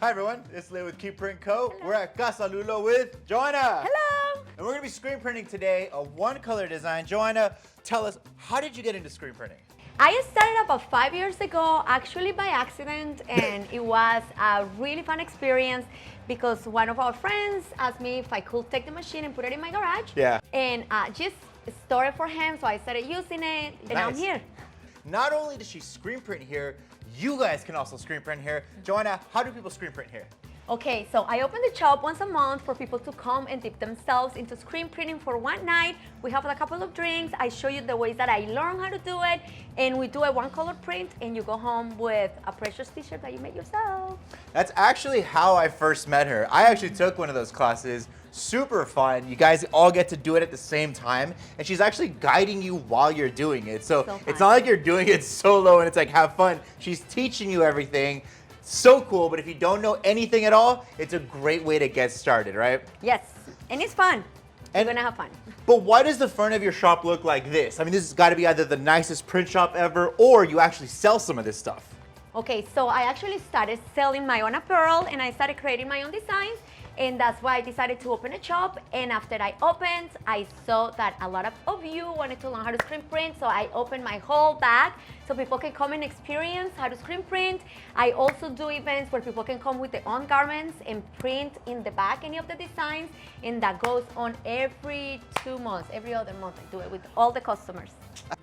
Hi everyone, it's Leo with Key Print Co. Hello. We're at Casa Lulo with Johana. Hello! And we're gonna be screen printing today a one-color design. Johana, tell us, how did you get into screen printing? I started about 5 years ago, actually by accident, and it was a really fun experience because one of our friends asked me if I could take the machine and put it in my garage. Yeah. And just store it for him, so I started using it, and now I'm here. Not only does she screen print here, you guys can also screen print here. Johana, how do people screen print here? Okay, so I open the shop once a month for people to come and dip themselves into screen printing for one night. We have a couple of drinks. I show you the ways that I learn how to do it, and we do a one-color print, and you go home with a precious t-shirt that you make yourself. That's actually how I first met her. I actually took one of those classes. Super fun. You guys all get to do it at the same time, and she's actually guiding you while you're doing it. So it's not like you're doing it solo and it's like have fun. She's teaching you everything. So cool, but if you don't know anything at all, it's a great way to get started, right? Yes, and it's fun. You're gonna have fun. But why does the front of your shop look like this? I mean, this has got to be either the nicest print shop ever, or you actually sell some of this stuff. Okay, so I actually started selling my own apparel, and I started creating my own designs, and that's why I decided to open a shop. And after I opened, I saw that a lot of you wanted to learn how to screen print, so I opened my whole bag so people can come and experience how to screen print. I also do events where people can come with their own garments and print in the back any of the designs, and that goes on every 2 months, every other month I do it with all the customers.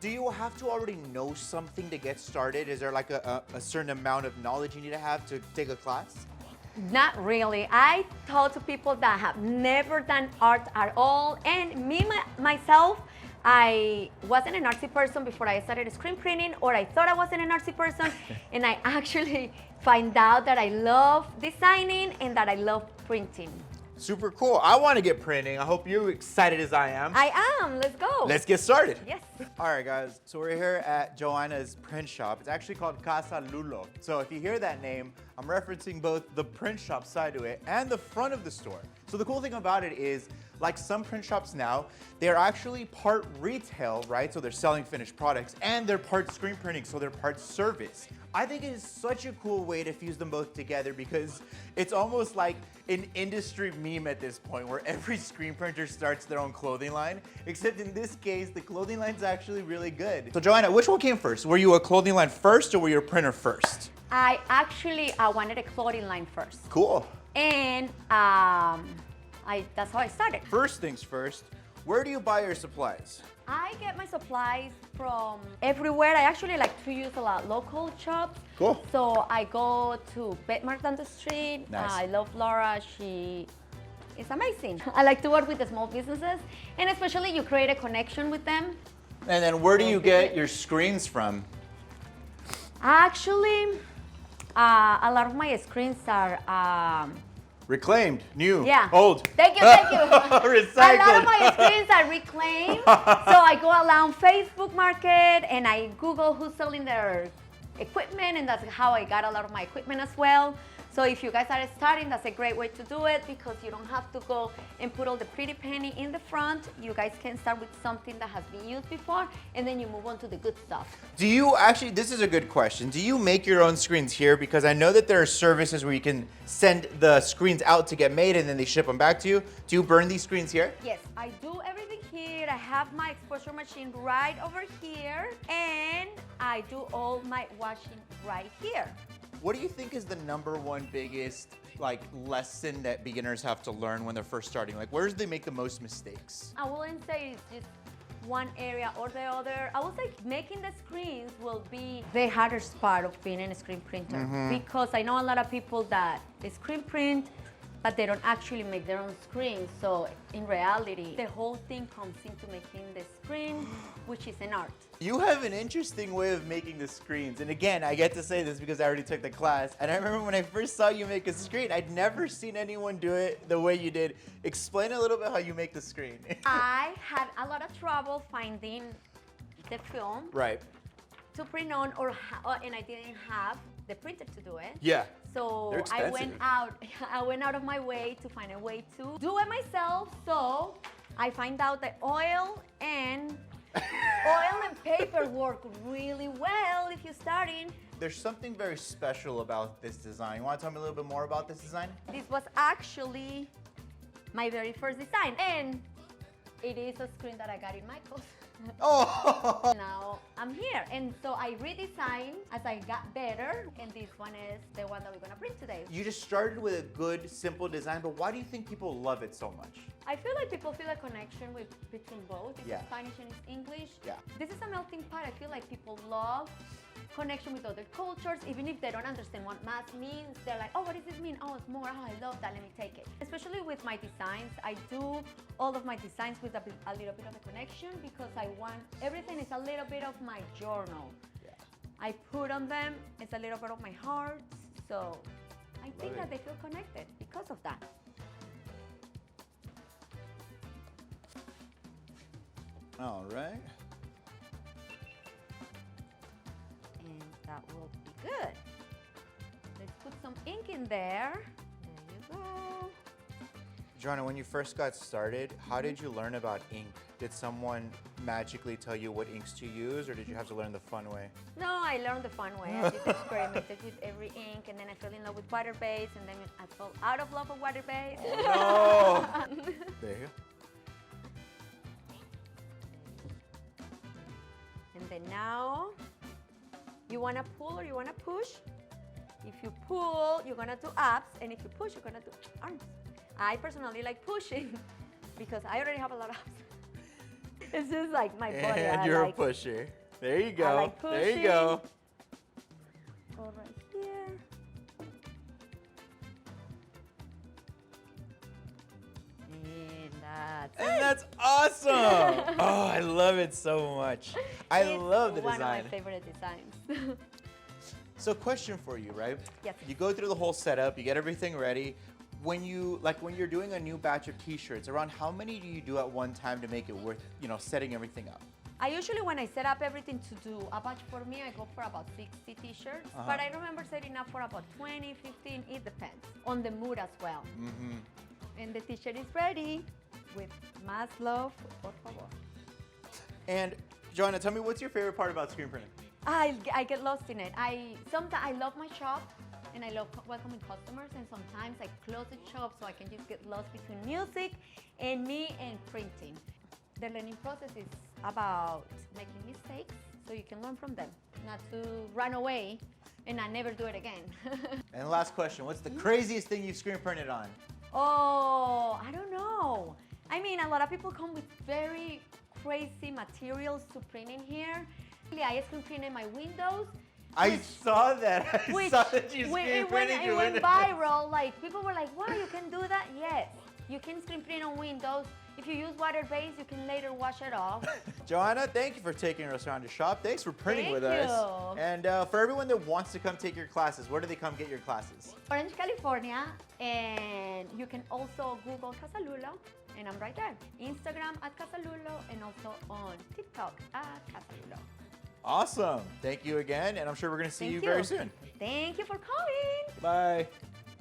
Do you have to already know something to get started? Is there like a certain amount of knowledge you need to have to take a class? Not really. I talk to people that have never done art at all, and myself, I wasn't an artsy person before I started screen printing, or I thought I wasn't an artsy person, and I actually find out that I love designing and that I love printing. Super cool. I want to get printing. I hope you're excited as I am. I am. Let's go. Let's get started. Yes. All right, guys. So we're here at Johana's print shop. It's actually called Casa Lulo. So if you hear that name, I'm referencing both the print shop side to it and the front of the store. So the cool thing about it is, like some print shops now, they're actually part retail, right? So they're selling finished products, and they're part screen printing, so they're part service. I think it is such a cool way to fuse them both together because it's almost like an industry meme at this point where every screen printer starts their own clothing line, except in this case, the clothing line's actually really good. So Johana, which one came first? Were you a clothing line first or were you a printer first? I actually wanted a clothing line first. Cool. And that's how I started. First things first, where do you buy your supplies? I get my supplies from everywhere. I actually like to use a lot local shops. Cool. So I go to Betmart down the street. Nice. I love Laura. She is amazing. I like to work with the small businesses, and especially you create a connection with them. And then where do you get your screens from? Actually, a lot of my screens are Reclaimed, new, yeah. old. Thank you, thank you. Recycled. A lot of my screens are reclaimed. So I go around Facebook Market and I Google who's selling their equipment, and that's how I got a lot of my equipment as well. So if you guys are starting, that's a great way to do it because you don't have to go and put all the pretty penny in the front. You guys can start with something that has been used before, and then you move on to the good stuff. Do you actually, this is a good question, do you make your own screens here? Because I know that there are services where you can send the screens out to get made and then they ship them back to you. Do you burn these screens here? Yes, I do everything here. I have my exposure machine right over here, and I do all my washing right here. What do you think is the #1 biggest lesson that beginners have to learn when they're first starting? Like, where do they make the most mistakes? I wouldn't say it's just one area or the other. I would say making the screens will be the hardest part of being a screen printer, because I know a lot of people that they screen print, but they don't actually make their own screen. So in reality, the whole thing comes into making the screen, which is an art. You have an interesting way of making the screens. And again, I get to say this because I already took the class. And I remember when I first saw you make a screen, I'd never seen anyone do it the way you did. Explain a little bit how you make the screen. I had a lot of trouble finding the film Right. to print on, and I didn't have the printer to do it. Yeah. So They're I expensive. went out of my way to find a way to do it myself. So I find out that oil and Oil and paper work really well if you're starting. There's something very special about this design. You want to tell me a little bit more about this design? This was actually my very first design, and it is a screen that I got in Michael's. Oh! Now I'm here, and so I redesigned as I got better, and this one is the one that we're gonna print today. You just started with a good, simple design, but why do you think people love it so much? I feel like people feel a connection between both. It's Yeah. Spanish and it's English. Yeah. This is a melting pot. I feel like people love connection with other cultures, even if they don't understand what math means. They're like, oh, what does this mean? Oh, it's more. Oh, I love that. Let me take it. Especially with my designs, I do all of my designs with a little bit of a connection because I want everything is a little bit of my journal. Yeah. I put on them. It's a little bit of my heart. So I think it. that they feel connected because of that. All right. And that will be good. Let's put some ink in there. There you go. Johana, when you first got started, how did you learn about ink? Did someone magically tell you what inks to use, or did you have to learn the fun way? No, I learned the fun way. I just experimented with every ink, and then I fell in love with water base, and then I fell out of love with water base. Oh, no! There you go. And then now, you wanna pull or you wanna push? If you pull, you're gonna do abs, and if you push, you're gonna do arms. I personally like pushing because I already have a lot of abs. It's just like my body. And you're a pusher. There you go. I like There you go. Go right here. And that's awesome! Oh, I love it so much. I It's love the design. one of my favorite designs. So question for you, right? Yes. You go through the whole setup, you get everything ready. When you're doing a new batch of t-shirts, around how many do you do at one time to make it worth, setting everything up? I usually, when I set up everything to do a batch for me, I go for about 60 t-shirts. But I remember setting up for about 20, 15, it depends on the mood as well. Mm-hmm. And the t-shirt is ready with más love, por favor. And Johana, tell me, what's your favorite part about screen printing? I get lost in it. Sometimes I love my shop and I love welcoming customers, and sometimes I close the shop so I can just get lost between music and me and printing. The learning process is about making mistakes so you can learn from them, not to run away and I never do it again. And last question, what's the craziest thing you've screen printed on? Oh, I don't know. I mean, a lot of people come with very crazy materials to print in here. I screen printed my windows. I saw that. I saw that you screen printed your went windows. viral. Like, people were like, wow, you can do that? Yes. You can screen print on windows. If you use water base, you can later wash it off. Johana, thank you for taking us around your shop. Thanks for printing Thank with us. you. And for everyone that wants to come take your classes, where do they come get your classes? Orange, California. And you can also Google Casa Lulo, and I'm right there. Instagram at Casa Lulo, and also on TikTok at Casa Lulo. Awesome. Thank you again, and I'm sure we're going to see Thank you very soon. Thank you for coming. Bye.